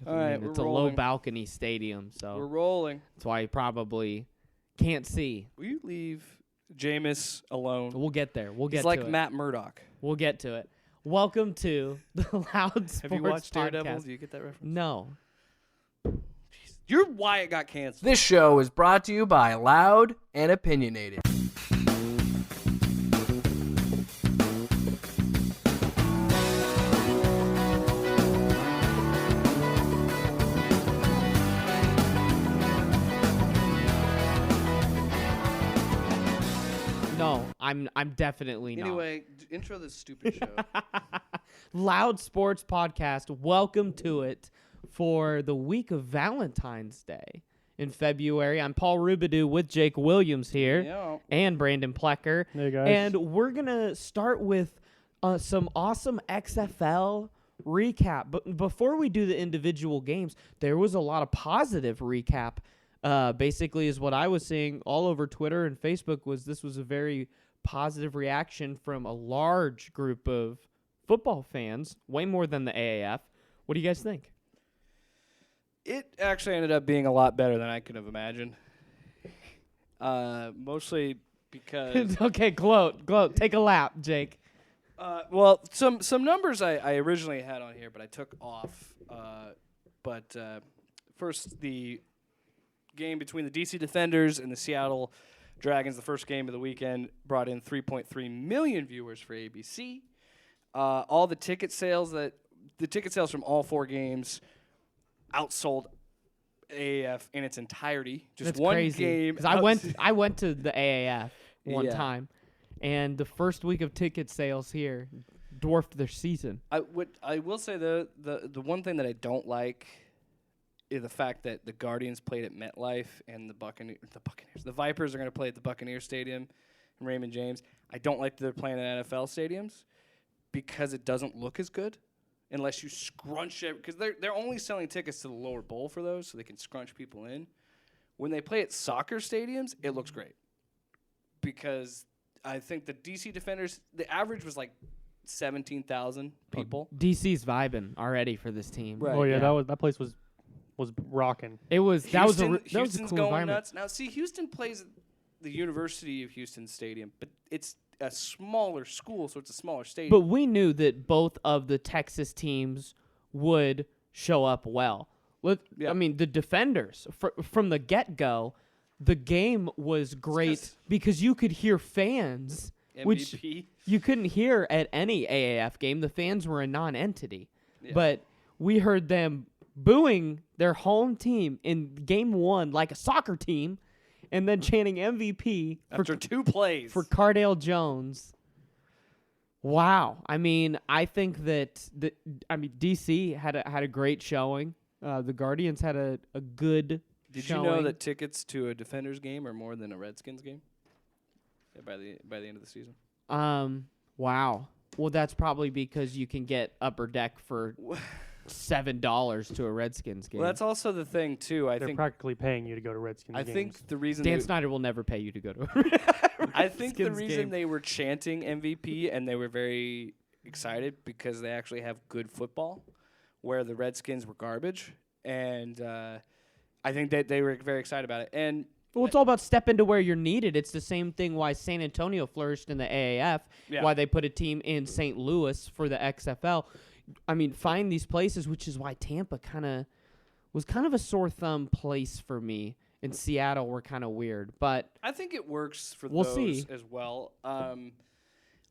All right, It's a low balcony stadium, so we're rolling. that's why you probably can't see. Will you leave Jameis alone? We'll get there. We'll get He's to like it. Matt Murdock. We'll get to it. Welcome to the Loud Sports Have you watched Podcast. Daredevil? Do you get that reference? No. You're why it got canceled. This show is brought to you by Loud and Opinionated. No, I'm definitely not. Anyway, intro this stupid show. Loud Sports Podcast. Welcome to it for the week of Valentine's Day in February. I'm Paul Rubidoux with Jake Williams here Yeah. and Brandon Plecker. Hey, guys. And we're going to start with some awesome XFL recap. But before we do the individual games, there was a lot of positive recap. Basically is what I was seeing all over Twitter and Facebook this was a very positive reaction from a large group of football fans, way more than the AAF. What do you guys think? It actually ended up being a lot better than I could have imagined. Mostly because Okay, gloat. Take a lap, Jake. well, some numbers I originally had on here, but I took off. But first, the game between the DC Defenders and the Seattle Dragons, the first game of the weekend, brought in 3.3 million viewers for ABC. All the ticket sales from all four games outsold AAF in its entirety. Just That's one crazy. game. 'Cause I went to the AAF one Yeah. time, and the first week of ticket sales here dwarfed their season. I will say the one thing that I don't like is the fact that the Guardians played at MetLife and the Vipers are going to play at the Buccaneers Stadium in Raymond James. I don't like that they're playing at NFL stadiums because it doesn't look as good unless you scrunch it, because they're only selling tickets to the lower bowl for those so they can scrunch people in. When they play at soccer stadiums, it looks great because I think the DC Defenders, the average was like 17,000 people. DC's vibing already for this team. Right. Oh yeah, yeah. that place was rocking. It was that was a Houston's cool going environment. nuts. Now, see, Houston plays at the University of Houston Stadium, but it's a smaller school, so it's a smaller stadium. But we knew that both of the Texas teams would show up well. Yeah. I mean, the Defenders, from the get-go, the game was great because you could hear fans, which MVP. you couldn't hear at any AAF game. The fans were a non-entity. Yeah. But we heard them booing their home team in game one like a soccer team, and then chanting MVP After two plays. for Cardale Jones. Wow. I mean, I think that DC had a great showing. The Guardians had a good Did showing. you know that tickets to a Defenders game are more than a Redskins game? Yeah, by the end of the season. Wow. Well, that's probably because you can get upper deck for $7 to a Redskins game. Well, that's also the thing too. They're think practically paying you to go to Redskins I games. think the reason Dan they- Snyder will never pay you to go to. I think the Redskins reason game. they were chanting MVP and they were very excited because they actually have good football, where the Redskins were garbage, and I think that they were very excited about it. And Well, it's all about step into where you're needed. It's the same thing why San Antonio flourished in the AAF, Yeah. why they put a team in St. Louis for the XFL. I mean, find these places, which is why Tampa was kind of a sore thumb place for me. And Seattle were kind of weird, but I think it works for We'll those see. as well. I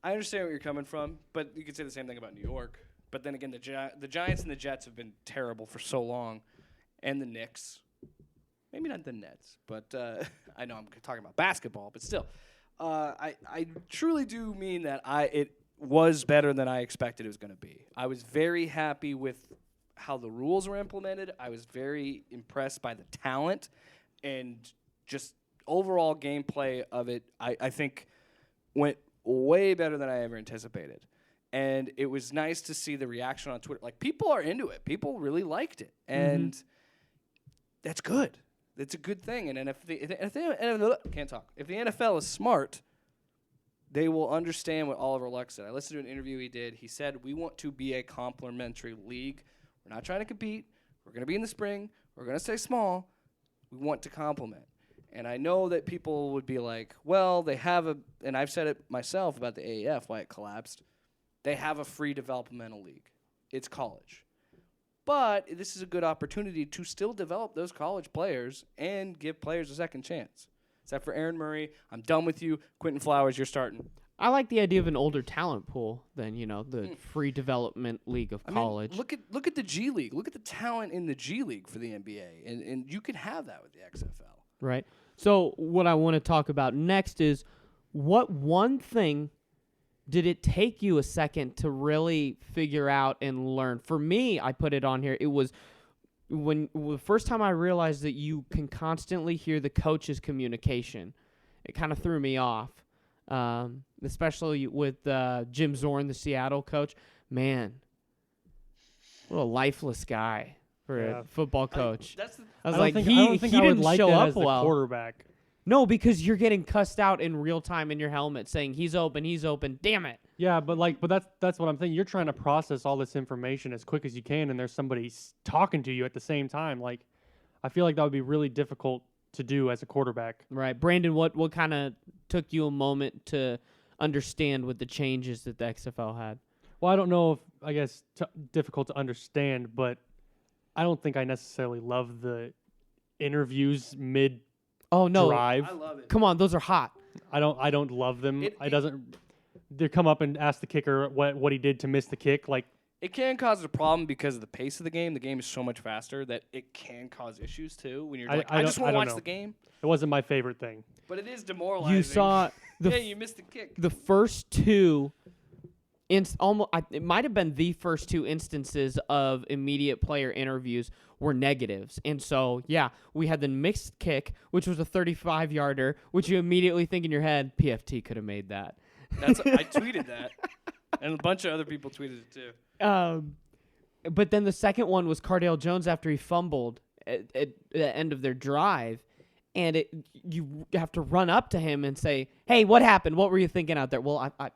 understand where you're coming from, but you could say the same thing about New York. But then again, the Giants and the Jets have been terrible for so long, and the Knicks. Maybe not the Nets, but I know I'm talking about basketball, but still. I truly do mean that it was better than I expected it was going to be. I was very happy with how the rules were implemented. I was very impressed by the talent and just overall gameplay of it. I think went way better than I ever anticipated. And it was nice to see the reaction on Twitter. Like, people are into it. People really liked it. And that's good. It's a good thing. And if the NFL is smart, they will understand what Oliver Luck said. I listened to an interview he did. He said, we want to be a complementary league. We're not trying to compete. we're going to be in the spring. We're going to stay small. We want to complement. And I know that people would be like, well, they have a, and I've said it myself about the AAF, why it collapsed. They have a free developmental league. It's college. But this is a good opportunity to still develop those college players and give players a second chance. Except for Aaron Murray, I'm done with you. Quentin Flowers, you're starting. I like the idea of an older talent pool than, the free development league of college. I mean, look at the G League. Look at the talent in the G League for the NBA. And you can have that with the XFL. Right. So what I want to talk about next is what one thing did it take you a second to really figure out and learn? For me, I put it on here. It was when the first time I realized that you can constantly hear the coach's communication. It kind of threw me off, especially with Jim Zorn, the Seattle coach. Man, what a lifeless guy for a football coach. I was like, he didn't show up well. Quarterback. No, because you're getting cussed out in real time in your helmet saying he's open, damn it. Yeah, but that's what I'm saying. You're trying to process all this information as quick as you can, and there's somebody talking to you at the same time. Like, I feel like that would be really difficult to do as a quarterback. Right. Brandon, what kind of took you a moment to understand with the changes that the XFL had? Well, I don't know if, I guess, difficult to understand, but I don't think I necessarily love the interviews mid Oh no! drive. I love it. Come on, those are hot. I don't love them. They come up and ask the kicker what he did to miss the kick. Like, it can cause a problem because of the pace of the game. The game is so much faster that it can cause issues too. When you're like, I just want to watch the game. It wasn't my favorite thing. But it is demoralizing. You saw hey, you missed the kick. The first two, it might have been the first two instances of immediate player interviews were negatives. And so, yeah, we had the mixed kick, which was a 35-yarder, which you immediately think in your head, PFT could have made that. I tweeted that, and a bunch of other people tweeted it too. But then the second one was Cardale Jones after he fumbled at the end of their drive, and you have to run up to him and say, "Hey, what happened? What were you thinking out there?" Well, I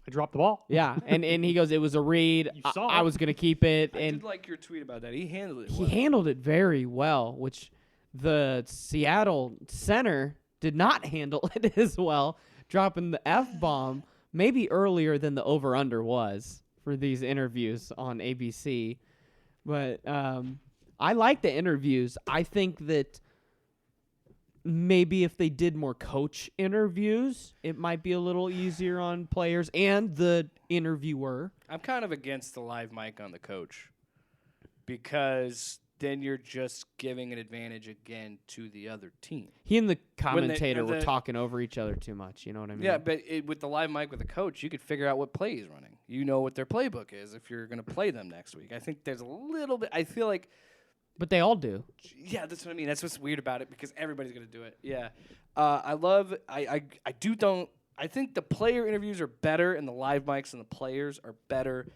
dropped the ball. Yeah, and he goes, "It was a read. I was gonna keep it." I And did like your tweet about that. He handled it. he handled it very well, which the Seattle center did not handle it as well, dropping the F-bomb maybe earlier than the over-under was for these interviews on ABC. But I like the interviews. I think that maybe if they did more coach interviews, it might be a little easier on players and the interviewer. I'm kind of against the live mic on the coach because then you're just giving an advantage again to the other team. He and the commentator were talking over each other too much. You know what I mean? Yeah, but with the live mic with the coach, you could figure out what play he's running. You know what their playbook is if you're going to play them next week. I think there's a little bit. I feel like. But they all do. Yeah, that's what I mean. That's what's weird about it because everybody's going to do it. Yeah. I think the player interviews are better and the live mics and the players are better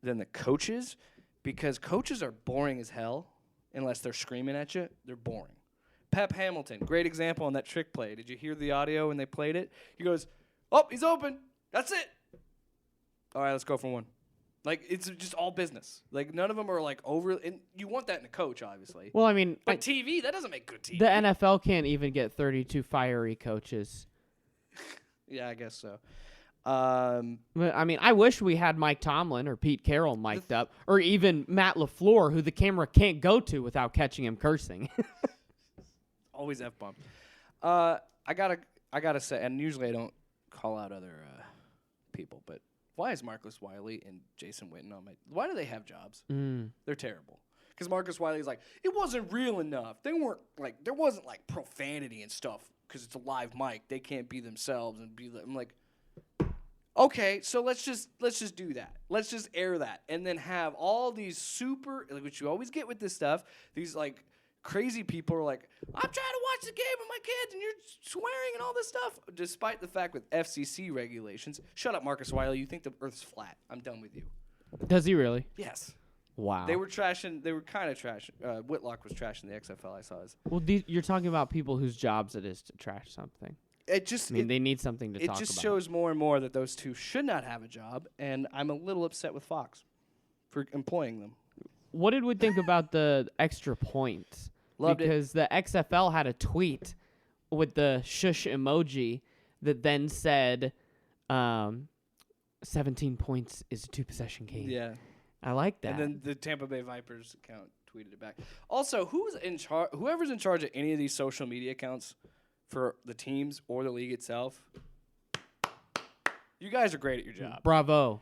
than the coaches because coaches are boring as hell unless they're screaming at you. They're boring. Pep Hamilton, great example on that trick play. Did you hear the audio when they played it? He goes, "Oh, he's open. That's it. All right, let's go for one." Like, it's just all business. Like, none of them are, like, over. And you want that in a coach, obviously. Well, I mean. But TV, that doesn't make good TV. The NFL can't even get 32 fiery coaches. Yeah, I guess so. I mean, I wish we had Mike Tomlin or Pete Carroll mic'd up. Or even Matt LaFleur, who the camera can't go to without catching him cursing. Always F-bomb. I gotta say, and usually I don't call out other people, but why is Marcus Wiley and Jason Witten on my? Why do they have jobs? They're terrible. Because Marcus Wiley's like, it wasn't real enough. They weren't like, there wasn't like profanity and stuff because it's a live mic. They can't be themselves and be. I'm like, okay, so let's just do that. Let's just air that, and then have all these super, like what you always get with this stuff. These like crazy people are like, I'm trying to watch the game with my kids, and you're swearing and all this stuff. Despite the fact with FCC regulations, shut up, Marcus Wiley. You think the Earth's flat? I'm done with you. Does he really? Yes. Wow. They were trashing. They were kind of trashing. Whitlock was trashing the XFL. I saw his. Well, you're talking about people whose jobs it is to trash something. It just. I mean, they need something to talk about. It just shows more and more that those two should not have a job, and I'm a little upset with Fox for employing them. what did we think about the extra points? Loved it. Because the XFL had a tweet with the shush emoji that then said, 17 points is a 2-possession game. Yeah. I like that. And then the Tampa Bay Vipers account tweeted it back. Also, whoever's in charge of any of these social media accounts for the teams or the league itself, you guys are great at your job. Bravo.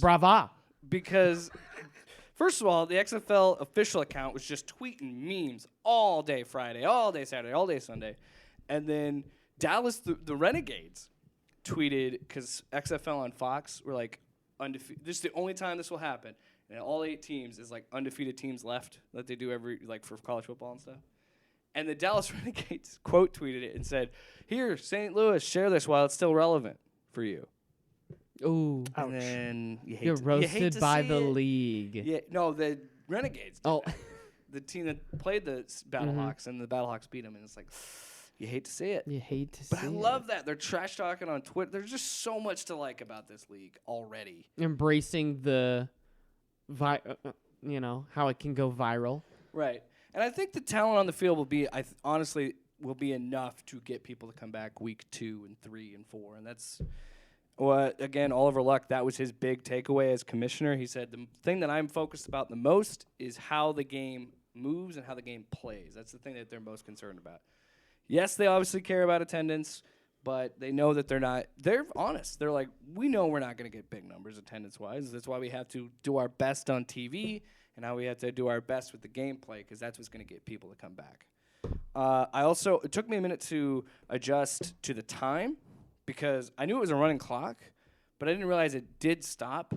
Brava. Because first of all, the XFL official account was just tweeting memes all day Friday, all day Saturday, all day Sunday. And then Dallas, the Renegades, tweeted, because XFL on Fox were like, undefeated. This is the only time this will happen. And all 8 teams is like undefeated teams left that they do every, like for college football and stuff. And the Dallas Renegades quote tweeted it and said, "Here, St. Louis, share this while it's still relevant for you." Ooh. And then You're roasted by the league. Yeah, no, the Renegades. Did Oh. that. The team that played the Battlehawks and the Battlehawks beat them, and it's like, you hate to see it. You hate to see But I love that they're trash talking on Twitter. There's just so much to like about this league already. embracing the, how it can go viral. Right. And I think the talent on the field will be, honestly, will be enough to get people to come back week 2 and 3 and 4. And that's what, again, Oliver Luck, that was his big takeaway as commissioner. He said, the thing that I'm focused about the most is how the game moves and how the game plays. That's the thing that they're most concerned about. Yes, they obviously care about attendance, but they know that they're honest. They're like, we know we're not going to get big numbers attendance-wise. That's why we have to do our best on TV, and now we have to do our best with the gameplay, because that's what's going to get people to come back. It took me a minute to adjust to the time, because I knew it was a running clock, but I didn't realize it did stop.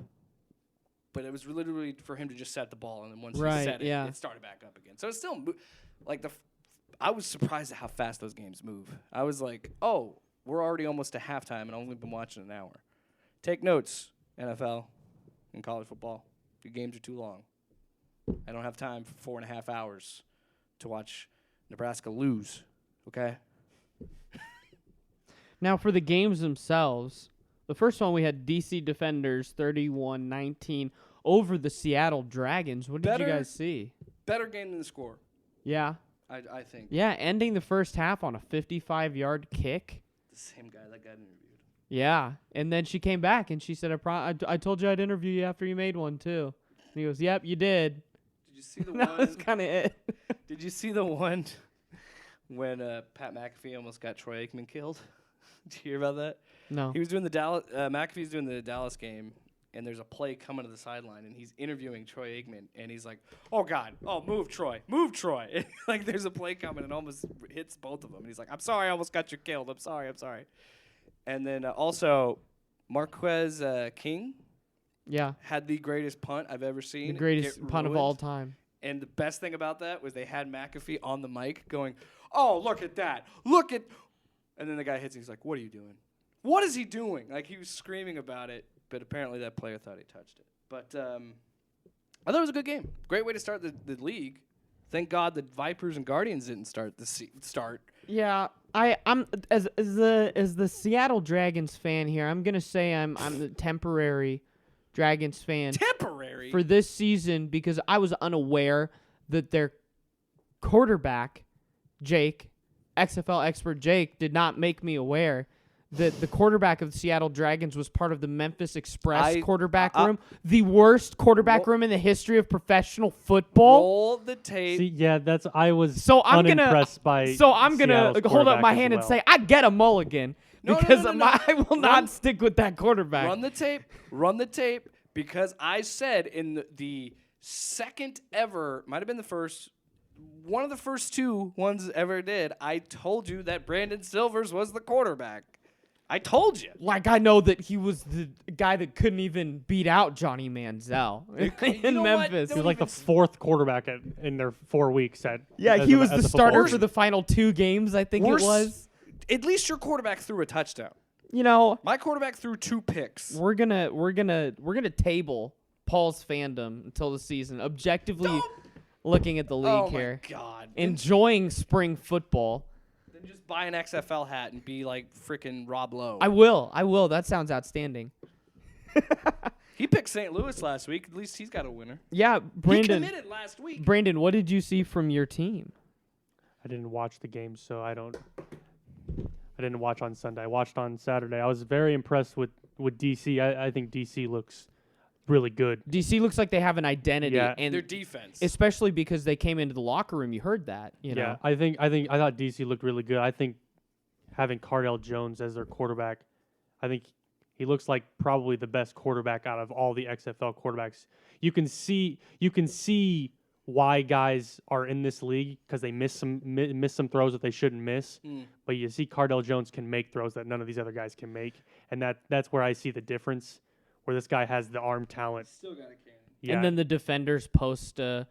But it was literally for him to just set the ball, and then once he set it, it started back up again. So it's still I was surprised at how fast those games move. I was like, oh, we're already almost to halftime, and I've only been watching an hour. Take notes, NFL and college football. Your games are too long. I don't have time for 4.5 hours to watch Nebraska lose, okay? Now, for the games themselves, the first one we had DC Defenders 31-19 over the Seattle Dragons. What did you guys see? Better game than the score, Yeah. I think. Yeah, ending the first half on a 55-yard kick. The same guy that got interviewed. Yeah, and then she came back and she said, I told you I'd interview you after you made one, too. And he goes, yep, you did. Did you see the That one? was kind of it. Did you see the one when Pat McAfee almost got Troy Aikman killed? Did you hear about that? No. He was doing the McAfee's doing the Dallas game, and there's a play coming to the sideline, and he's interviewing Troy Aikman, and he's like, "Oh God, oh move Troy." Like there's a play coming, and almost hits both of them, and he's like, "I'm sorry, I almost got you killed. I'm sorry." And then also, Marquez King, had the greatest punt I've ever seen. The greatest punt of all time. And the best thing about that was they had McAfee on the mic going, "Oh, look at that! Look at," and then the guy hits. He's like, "What are you doing? What is he doing?" Like he was screaming about it. But apparently that player thought he touched it. But I thought it was a good game. Great way to start the league. Thank God the Vipers and Guardians didn't start. Yeah, I'm as the Seattle Dragons fan here. I'm gonna say I'm the temporary Dragons fan. Temporary for this season because I was unaware that their quarterback, Jake, XFL expert Jake, did not make me aware that the quarterback of the Seattle Dragons was part of the Memphis Express quarterback room, the worst quarterback room in the history of professional football. Roll the tape. See, yeah, I was So I'm unimpressed by So I'm gonna Seattle's hold up my quarterback as hand and well. say I get a mulligan because I will not stick with that quarterback. Run the tape, because I said in the second ever, might have been the first, one of the first 2 ones ever did, I told you that Brandon Silvers was the quarterback. I told you. Like, I know that he was the guy that couldn't even beat out Johnny Manziel in Memphis. He was like the 4th quarterback in their 4 weeks. He was the starter for the final 2 games, I think it was. At least your quarterback threw a touchdown. You know, my quarterback threw 2 picks. We're gonna table Paul's fandom until the season. Objectively looking at the league here. Oh my God. Enjoying spring football. Then just buy an XFL hat and be like freaking Rob Lowe. I will. That sounds outstanding. He picked St. Louis last week. At least he's got a winner. Yeah, He Brandon. committed last week. Brandon, what did you see from your team? I didn't watch the game, so I didn't watch on Sunday. I watched on Saturday. I was very impressed with DC. I think DC looks really good. DC looks like they have an identity, Yeah. and Their defense. especially because they came into the locker room. You heard that, you Yeah, know. I thought DC looked really good. I think having Cardell Jones as their quarterback, I think he looks like probably the best quarterback out of all the XFL quarterbacks. You can see why guys are in this league because they miss some throws that they shouldn't miss. But you see Cardell Jones can make throws that none of these other guys can make, and that's where I see the difference. Where this guy has the arm talent. Still got a cannon. Yeah. And then the defenders post a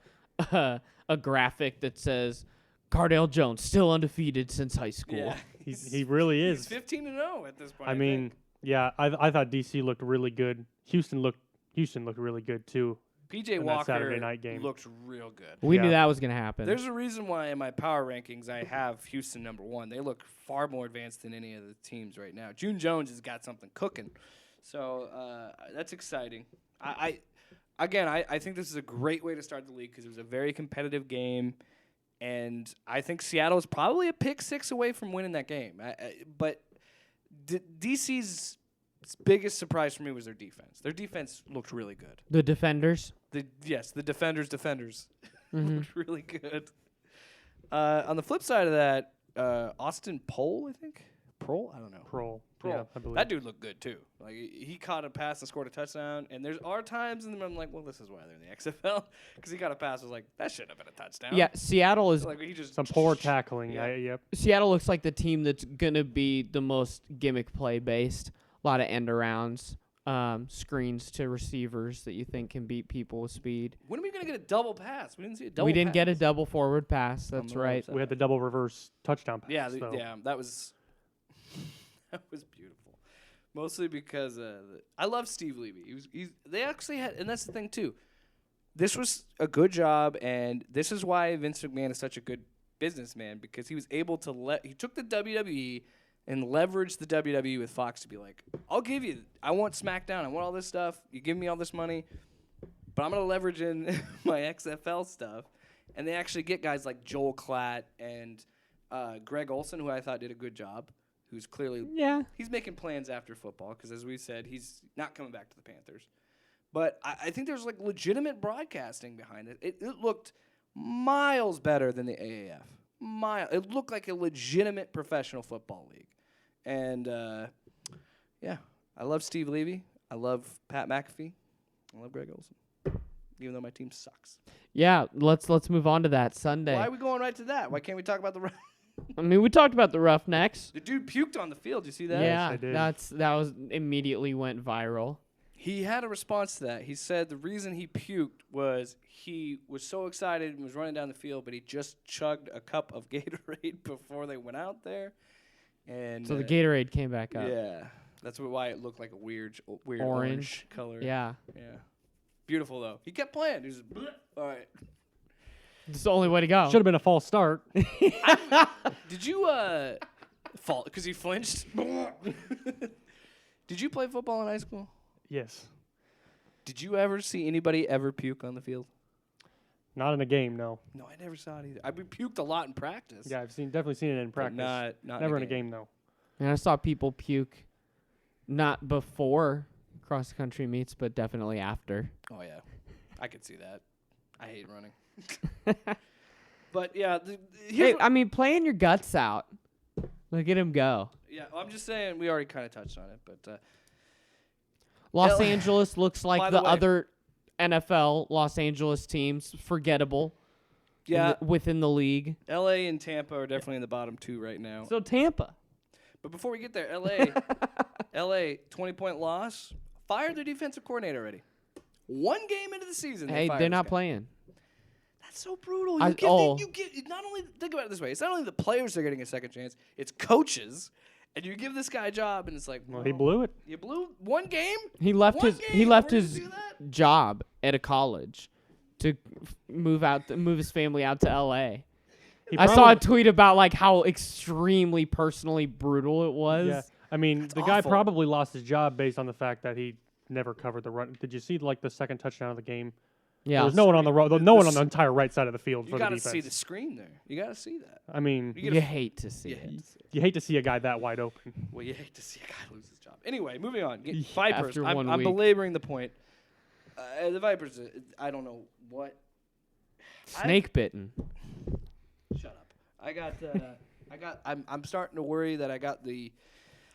graphic that says Cardell Jones still undefeated since high school. Yeah. he really He's is. 15-0 at this point. I mean, yeah, I thought DC looked really good. Houston looked really good too. PJ in that Walker Saturday night game. looked real good. We knew Yeah. that was going to happen. There's a reason why in my power rankings I have Houston number 1. They look far more advanced than any of the teams right now. June Jones has got something cooking. So that's exciting. I think this is a great way to start the league because it was a very competitive game, and I think Seattle is probably a pick 6 away from winning that game. But DC's biggest surprise for me was their defense. Their defense looked really good. the defenders. The defenders Mhm. looked really good. On the flip side of that, Austin Prohl, I think. Prohl? I don't know. Prohl. Prohl. Yeah, I believe. That dude looked good too. Like he caught a pass and scored a touchdown. And there are times, and I'm like, well, this is why they're in the XFL because he got a pass. I was like, that shouldn't have been a touchdown. Yeah, Seattle is Like he just Some poor tackling. Yeah. Yep. Seattle looks like the team that's gonna be the most gimmick play based. A lot of end arounds, screens to receivers that you think can beat people with speed. When are we gonna get a double pass? We didn't see a double. We didn't get a pass. double forward pass. On That's the right. website. We had the double reverse touchdown pass. Yeah, so. that was that was beautiful. Mostly because I love Steve Levy. They actually had, and that's the thing too. This was a good job, and this is why Vince McMahon is such a good businessman because he was able to he took the WWE and leveraged the WWE with Fox to be like, I want SmackDown, I want all this stuff. You give me all this money, but I'm gonna leverage in my XFL stuff. And they actually get guys like Joel Klatt and Greg Olson, who I thought did a good job. Who's clearly he's making plans after football because, as we said, he's not coming back to the Panthers. But I think there's like legitimate broadcasting behind it. It looked miles better than the AAF. It looked like a legitimate professional football league. And yeah, I love Steve Levy. I love Pat McAfee. I love Greg Olson. Even though my team sucks. Yeah, let's move on to that Sunday. Why are we going right to that? Why can't we talk about the I mean, we talked about the Roughnecks. The dude puked on the field. You see that? Yeah, I did. that was immediately went viral. He had a response to that. He said the reason he puked was he was so excited and was running down the field, but he just chugged a cup of Gatorade before they went out there. And So the Gatorade came back up. yeah, that's why it looked like a weird Orange. orange color. Yeah. Yeah. Beautiful though. He kept playing. He was just, bleh. All right. It's the only way to go. Should have been a false start. Did you fall because he flinched? Did you play football in high school? Yes. Did you ever see anybody ever puke on the field? Not in a game, no. No, I never saw it either. I puked a lot in practice. Yeah, I've definitely seen it in but practice. not Never in a game, though. And I saw people puke not before cross country meets, but definitely after. Oh yeah, I could see that. I hate running. But yeah, Hey, I mean, playing your guts out. Look at him go. yeah. I'm just saying we already kind of touched on it, but Los L- Angeles looks By like the the way- other NFL Los Angeles teams, forgettable yeah, within the league. LA and Tampa are definitely in the bottom 2 right now. So Tampa. But before we get there, LA 20-point loss, fired their defensive coordinator already. One game into the season, Hey, fired they're this not guy. playing. That's so brutal. I- You give, oh. you give not only think about it this way. It's not only the players that are getting a second chance. It's coaches, and you give this guy a job, and it's like, Well, he blew it. You blew one game. He left One his game, we're gonna do that? job at a college to move his family out to LA. He I saw a probably- tweet about like how extremely personally brutal it was. Yeah. I mean, the guy awful. probably lost his job based on the fact that he never covered the run. Did you see like the second touchdown of the game? Yeah. There was no one on the no one on the entire right side of the field You for the got to defense. see the screen there. You got to see that. I mean, You hate to see it. you hate to see a guy that wide open. Well, you hate to see a guy lose his job. Anyway, moving on. Vipers. After I'm 1 week. belaboring the point. The Vipers. I don't know what. Snake bitten. Shut up. I'm starting to worry that I got I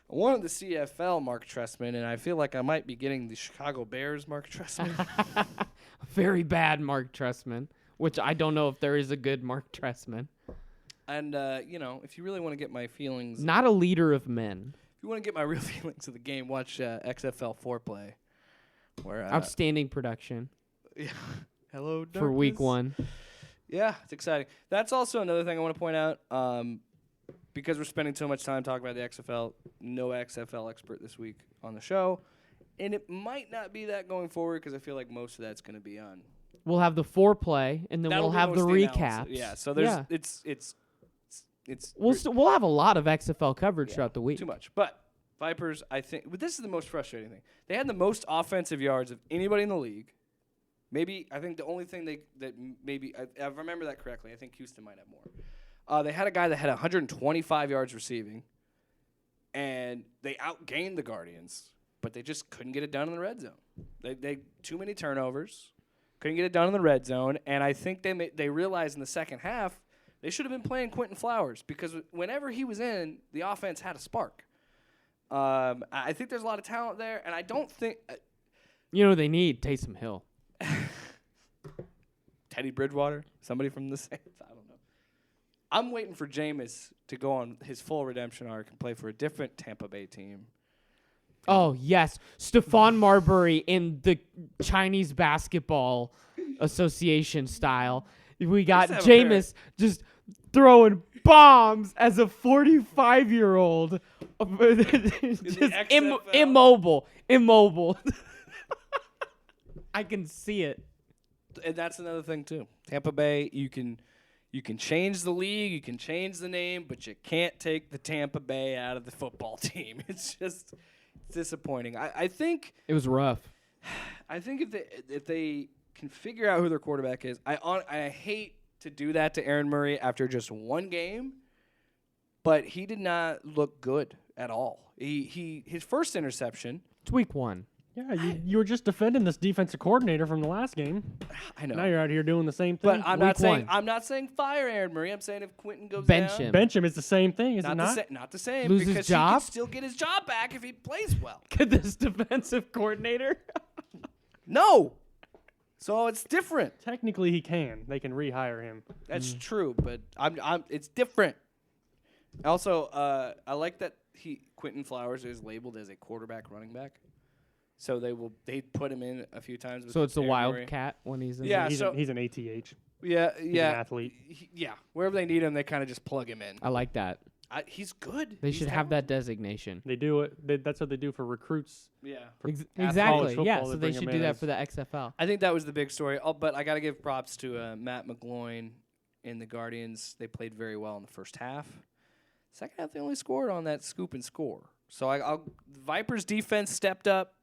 wanted the CFL Mark Trestman, and I feel like I might be getting the Chicago Bears Mark Trestman. Very bad Mark Trestman, which I don't know if there is a good Mark Trestman. And if you really want to get my feelings, Not a leader of men. if you want to get my real feelings of the game, watch XFL Foreplay. Where Outstanding production yeah. Hello, for week darkness. 1. Yeah, it's exciting. That's also another thing I want to point out. Because we're spending so much time talking about the XFL, no XFL expert this week on the show. And it might not be that going forward because I feel like most of that's going to be on. We'll have the foreplay, and then That'll we'll be have the most of recaps. analysis. Yeah, so there's it's We'll have a lot of XFL coverage throughout the week. too much. But Vipers, I think, but this is the most frustrating thing. They had the most offensive yards of anybody in the league. Maybe I think the only thing if I remember that correctly, I think Houston might have more. They had a guy that had 125 yards receiving, and they outgained the Guardians, but they just couldn't get it done in the red zone. They too many turnovers, couldn't get it done in the red zone, and I think they realized in the second half they should have been playing Quentin Flowers because whenever he was in, the offense had a spark. I think there's a lot of talent there, and I don't think You know they need Taysom Hill. Teddy Bridgewater, somebody from the Saints. I don't know. I'm waiting for Jameis to go on his full redemption arc and play for a different Tampa Bay team. Oh, yes. Stephon Marbury in the Chinese Basketball Association style. We got Let's have a pair. Jameis just throwing bombs as a 45-year-old. Just XFL? Immobile. I can see it. And that's another thing too. Tampa Bay, you can change the league, you can change the name, but you can't take the Tampa Bay out of the football team. It's just disappointing. I think It was rough. if they can figure out who their quarterback is, I hate to do that to Aaron Murray after just one game, but he did not look good at all. His first interception. It's week 1. Yeah, you were just defending this defensive coordinator from the last game. I know. Now you're out here doing the same thing. But I'm not saying fire Aaron Murray. I'm saying if Quentin goes Bench down, him. Bench him is the same thing, is it not? Not the same. Lose his because job? he can still get his job back if he plays well. Could this defensive coordinator? No. So it's different. Technically, he can. They can rehire him. That's true, but it's different. Also, I like that Quentin Flowers is labeled as a quarterback running back. So they put him in a few times. With So it's the Aaron Murray. Wildcat when he's in Yeah, He's, so- he's an ATH. Yeah, He's yeah. an athlete. Yeah, wherever they need him, they kind of just plug him in. I like that. He's good. They He's should have that designation. They do it. That's what they do for recruits. Yeah. Exactly. football, Yeah, they so they bring should him do in that as- for the XFL. I think that was the big story. Oh, but I got to give props to Matt McGloin in the Guardians. They played very well in the first half. Second half, they only scored on that scoop and score. So Vipers' defense stepped up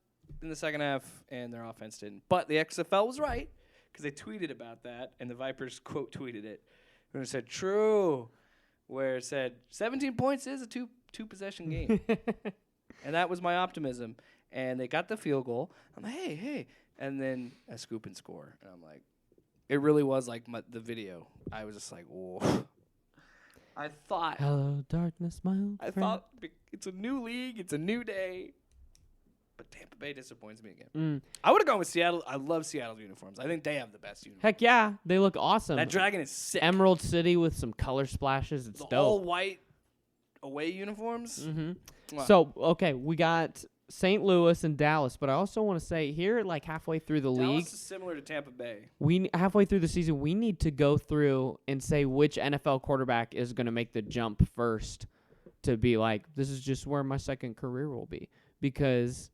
in the second half, and their offense didn't. But the XFL was right because they tweeted about that, and the Vipers quote tweeted it. And it said, "True," where it said 17 points is a two possession game. And that was my optimism. And they got the field goal. I'm like, hey. And then a scoop and score. And I'm like, it really was like the video. I was just like, whoa. I thought Hello, darkness, my old friend. it's a new league. It's a new day. But Tampa Bay disappoints me again. Mm. I would have gone with Seattle. I love Seattle's uniforms. I think they have the best uniforms. Heck yeah, they look awesome. That dragon is sick. Emerald City with some color splashes. It's the dope. all white away uniforms. Wow. So, okay, we got St. Louis and Dallas, but I also want to say here, like halfway through the league, Dallas is similar to Tampa Bay. halfway through the season, we need to go through and say which NFL quarterback is going to make the jump first to be like, this is just where my second career will be. Because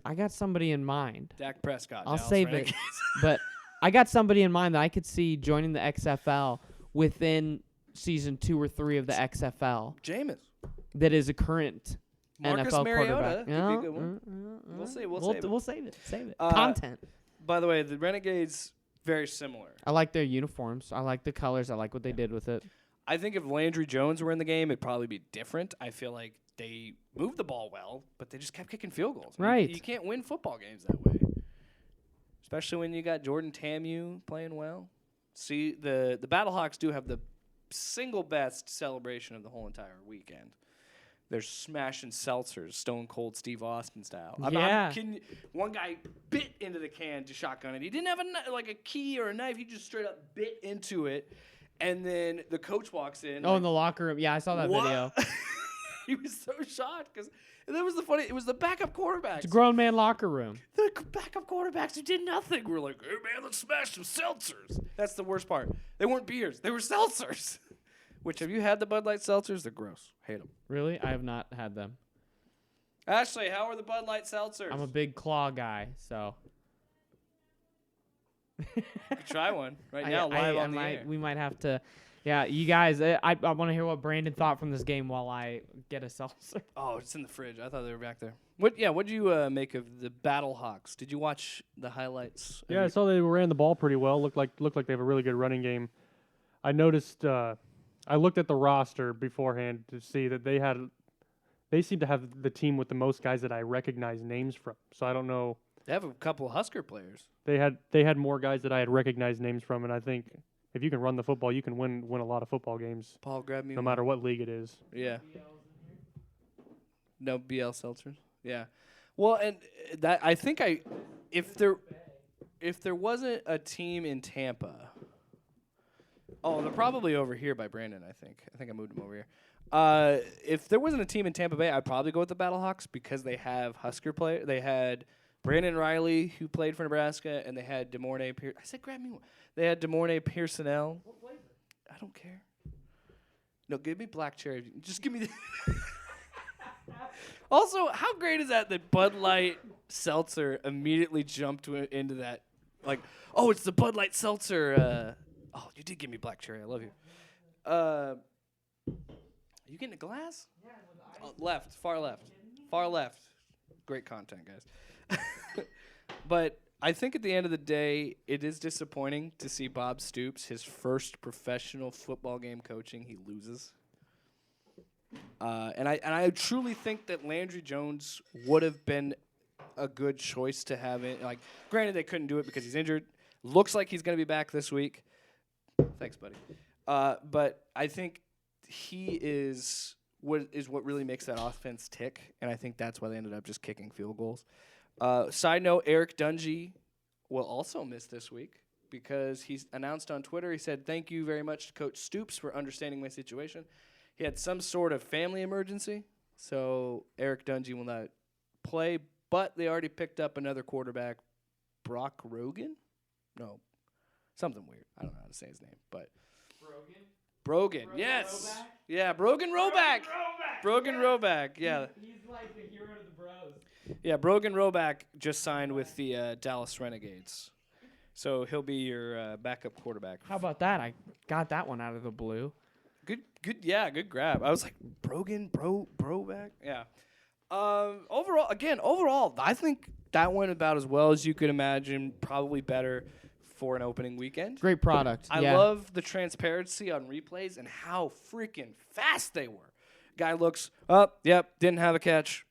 I got somebody in mind. Dak Prescott. I'll Dallas save Renegades. it. But I got somebody in mind that I could see joining the XFL within season 2 or 3 of the XFL Jameis. that is a current Marcus NFL Mariota quarterback. could be a good one. We'll see. We'll save it. We'll save it. Save it. Uh, Content. By the way, the Renegades, very similar. I like their uniforms. I like the colors. I like what they did with it. I think if Landry Jones were in the game, it'd probably be different. I feel like they moved the ball well, but they just kept kicking field goals. Right. You can't win football games that way, especially when you got Jordan Tamu playing well. See, the Battlehawks do have the single best celebration of the whole entire weekend. They're smashing seltzers, Stone Cold Steve Austin style. I'm kidding you. One guy bit into the can to shotgun it. He didn't have a key or a knife. He just straight up bit into it. And then the coach walks in. Oh, in the locker room. Yeah, I saw that video. He was so shocked because that was the funny. It was the backup quarterbacks. It's a grown man locker room. The backup quarterbacks who did nothing were like, "Hey man, let's smash some seltzers." That's the worst part. They weren't beers. They were seltzers. Which, have you had the Bud Light seltzers? They're gross. Hate them. Really? I have not had them. Ashley, how are the Bud Light seltzers? I'm a big claw guy, so. You could try one right now, live on the air. We might have to. Yeah, you guys, I want to hear what Brandon thought from this game while I get a seltzer. Oh, it's in the fridge. I thought they were back there. What did you make of the Battlehawks? Did you watch the highlights? Yeah, I saw they ran the ball pretty well. Looked like they have a really good running game. I noticed. I looked at the roster beforehand to see that they seem to have the team with the most guys that I recognize names from. So I don't know. They have a couple of Husker players. They had more guys that I had recognized names from, and I think if you can run the football, you can win a lot of football games. Paul, grab me no matter what league it is. Yeah. No BL seltzers. Yeah. Well, and that I think if there wasn't a team in Tampa. Oh, they're probably over here by Brandon, I think. I think I moved them over here. If there wasn't a team in Tampa Bay, I'd probably go with the Battlehawks because they have Husker play. They had Brandon Riley, who played for Nebraska, and they had DeMornay Pierce. I said, grab me one. They had DeMornay Pearsonell. What flavor? I don't care. No, give me black cherry. Just give me the. Also, how great is that Bud Light seltzer immediately jumped into that? Like, oh, it's the Bud Light seltzer. Oh, you did give me black cherry. I love you. Are you getting a glass? Yeah. Left, far left. Far left. Great content, guys. But I think at the end of the day, it is disappointing to see Bob Stoops, his first professional football game coaching, he loses. And I truly think that Landry Jones would have been a good choice to have it. Like, granted, they couldn't do it because he's injured. Looks like he's going to be back this week. Thanks, buddy. But I think he is what really makes that offense tick, and I think that's why they ended up just kicking field goals. Side note, Eric Dungy will also miss this week because he's announced on Twitter, he said, "Thank you very much to Coach Stoops for understanding my situation." He had some sort of family emergency, so Eric Dungy will not play, but they already picked up another quarterback, Brock Rogan? No, something weird. I don't know how to say his name, but Brogan, yes. Roback? Yeah, Brogan Roback. Brogan Roback, yeah. He's like the hero to the bros. Yeah, Brogan Roback just signed with the Dallas Renegades. So he'll be your backup quarterback. How about that? I got that one out of the blue. Good grab. I was like, Brogan, Broback? Yeah. Overall, I think that went about as well as you could imagine, probably better for an opening weekend. Great product. I love the transparency on replays and how freaking fast they were. Guy looks up, didn't have a catch.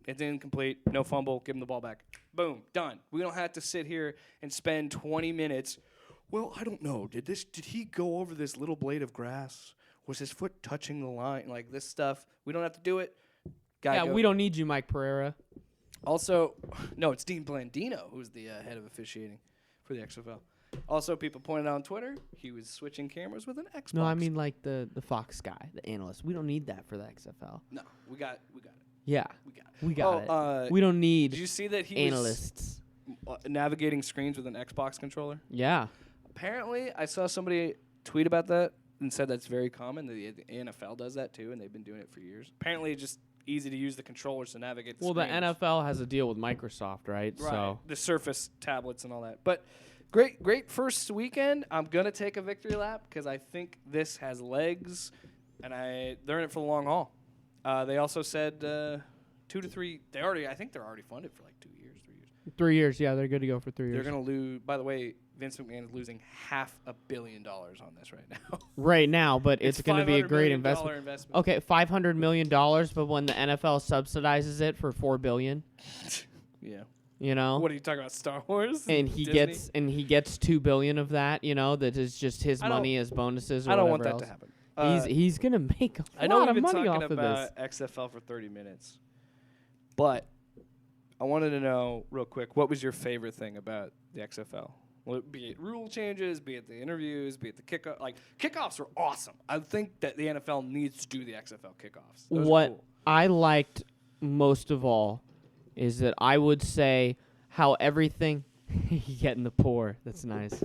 It's incomplete, no fumble, give him the ball back. Boom, done. We don't have to sit here and spend 20 minutes. Well, I don't know. Did he go over this little blade of grass? Was his foot touching the line? Like this stuff. We don't have to do it. We don't need you, Mike Pereira. Also, no, it's Dean Blandino who's the head of officiating for the XFL. Also, people pointed out on Twitter, he was switching cameras with an Xbox. No, I mean like the Fox guy, the analyst. We don't need that for the XFL. No, we got it. Yeah, we got it. We don't need Did you see that he analysts was navigating screens with an Xbox controller? Yeah. Apparently, I saw somebody tweet about that and said that's very common. The NFL does that too, and they've been doing it for years. Apparently, it's just easy to use the controllers to navigate the screens. The NFL has a deal with Microsoft, right? So the Surface tablets and all that. But great first weekend. I'm going to take a victory lap because I think this has legs, and they're in it for the long haul. They also said 2 to 3. I think they're already funded for like 2 years, 3 years. 3 years, yeah, they're good to go for 3 years. They're going to lose. By the way, Vince McMahon is losing $500 million on this right now. Right now, but it's going to be a $500 great million investment. Okay, $500 million, but when the NFL subsidizes it for $4 billion, Yeah. you know, What are you talking about, Star Wars? and he Disney? gets $2 billion of that, you know, that is just his I don't- money as bonuses. Or I don't want whatever that else. to happen. He's gonna make a I know lot of we've been money talking off of about this. XFL for 30 minutes, but I wanted to know real quick, what was your favorite thing about the XFL? Well, be it rule changes, be it the interviews, be it the kickoff. Like, kickoffs are awesome. I think that the NFL needs to do the XFL kickoffs. Those are What cool. I liked most of all is that I would say how everything getting the pour. That's nice.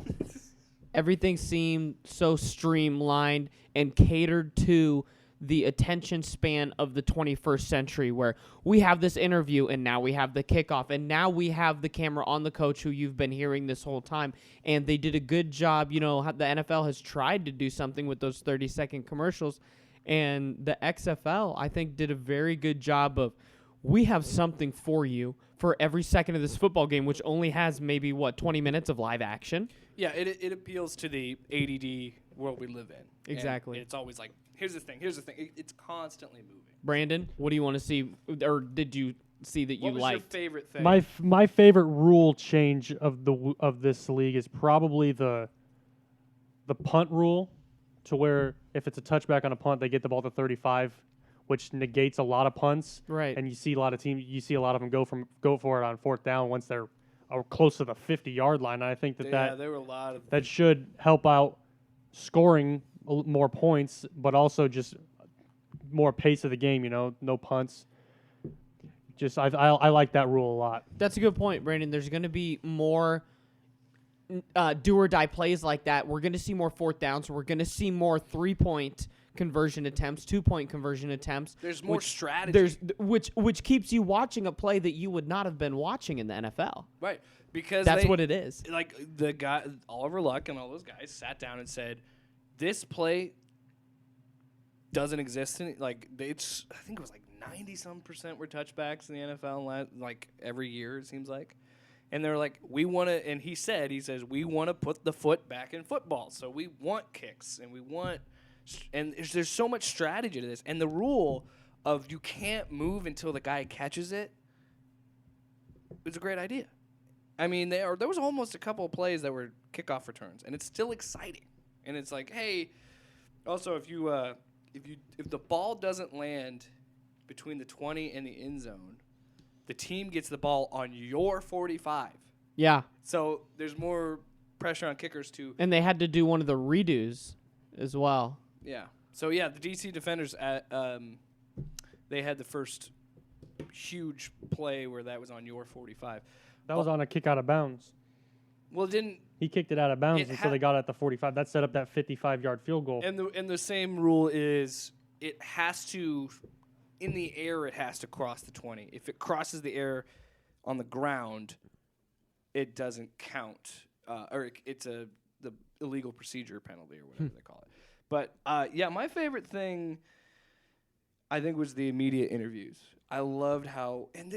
Everything seemed so streamlined and catered to the attention span of the 21st century, where we have this interview and now we have the kickoff and now we have the camera on the coach who you've been hearing this whole time. And they did a good job. You know, the NFL has tried to do something with those 30-second commercials, and the XFL, I think, did a very good job of, we have something for you for every second of this football game, which only has maybe, 20 minutes of live action? Yeah, it appeals to the ADD world we live in. Exactly. And it's always like, here's the thing. It's constantly moving. Brandon, what do you want to see, or did you see that you What was your liked? favorite thing? My favorite rule change of this league is probably the punt rule, to where if it's a touchback on a punt, they get the ball to 35, which negates a lot of punts. Right. And you see a lot of them go for it on fourth down once they're close to the 50-yard line. And I think there were a lot of that should help out scoring more points, but also just more pace of the game. You know, no punts. Just I like that rule a lot. That's a good point, Brandon. There's going to be more do or die plays like that. We're going to see more fourth downs. We're going to see more 3-point conversion attempts, 2-point conversion attempts. There's more strategy. Which keeps you watching a play that you would not have been watching in the NFL. Right. Because that's what it is. Like, the guy, Oliver Luck and all those guys sat down and said, this play doesn't exist in, like, it's, I think it was like 90-some% were touchbacks in the NFL, like, every year, it seems like. And they're like, we want to, and he says, we want to put the foot back in football. So we want kicks, and we want, and there's so much strategy to this. And the rule of you can't move until the guy catches it is a great idea. I mean, there was almost a couple of plays that were kickoff returns, and it's still exciting. And it's like, hey, also if the ball doesn't land between the 20 and the end zone, the team gets the ball on your 45. Yeah. So there's more pressure on kickers too. And they had to do one of the redos as well. Yeah. So yeah, the DC Defenders they had the first huge play where that was on your 45. That was on a kick out of bounds. Well, it didn't. He kicked it out of bounds, and so they got it at the 45. That set up that 55-yard field goal. And the same rule is it has to, in the air, it has to cross the 20. If it crosses the air on the ground, it doesn't count, or it's the illegal procedure penalty or whatever they call it. But yeah, my favorite thing, I think, was the immediate interviews. I loved how, and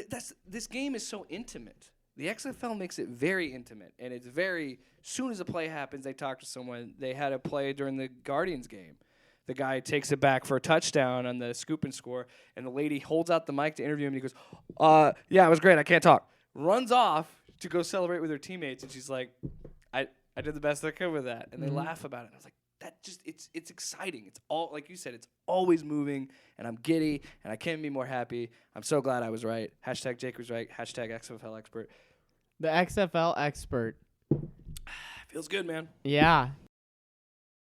this game is so intimate. The XFL makes it very intimate, and it's very, soon as a play happens, they talk to someone. They had a play during the Guardians game. The guy takes it back for a touchdown on the scoop and score, and the lady holds out the mic to interview him, and he goes, yeah, it was great, I can't talk. Runs off to go celebrate with her teammates, and she's like, I did the best I could with that. And they laugh about it. And I was like, that just, it's exciting. It's all, like you said, it's always moving, and I'm giddy, and I can't be more happy. I'm so glad I was right. Hashtag Jake was right. Hashtag XFL expert. The XFL expert. Feels good, man. Yeah.